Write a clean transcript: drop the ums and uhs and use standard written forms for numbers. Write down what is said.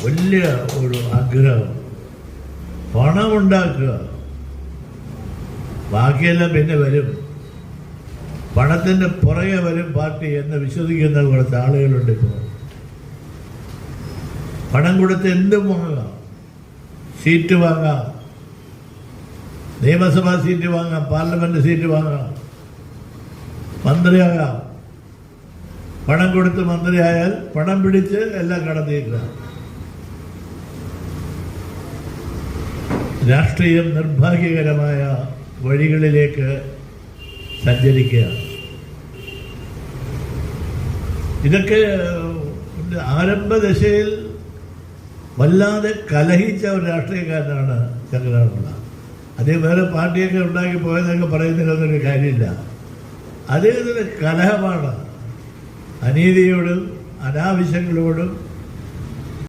വലിയ ഒരു ആഗ്രഹം, പണമുണ്ടാക്കുക, ബാക്കിയെല്ലാം പിന്നെ വരും, പണത്തിൻ്റെ പുറകെ വരും പാർട്ടി എന്ന് വിശ്വസിക്കുന്ന കുറച്ച് ആളുകളുണ്ട്. ഇപ്പോൾ പണം കൊടുത്ത് എന്തും വാങ്ങാം, സീറ്റ് വാങ്ങാം, നിയമസഭാ സീറ്റ് വാങ്ങാം, പാർലമെന്റ് സീറ്റ് വാങ്ങാം, മന്ത്രിയാകാം. പണം കൊടുത്ത് മന്ത്രിയായാൽ പണം പിടിച്ച് എല്ലാം കടത്തിയേക്കുക. രാഷ്ട്രീയം നിർഭാഗ്യകരമായ വഴികളിലേക്ക് സഞ്ചരിക്കുക. ഇതൊക്കെ ആരംഭദശയിൽ വല്ലാതെ കലഹിച്ച ഒരു രാഷ്ട്രീയക്കാരനാണ് ചങ്ങനാപിള്ള. അദ്ദേഹം വേറെ പാർട്ടിയൊക്കെ ഉണ്ടാക്കി പോയതൊക്കെ പറയുന്നതിലൊന്നൊരു കാര്യമില്ല. അദ്ദേഹത്തിന് കലഹമാണ്, അനീതിയോടും അനാവശ്യങ്ങളോടും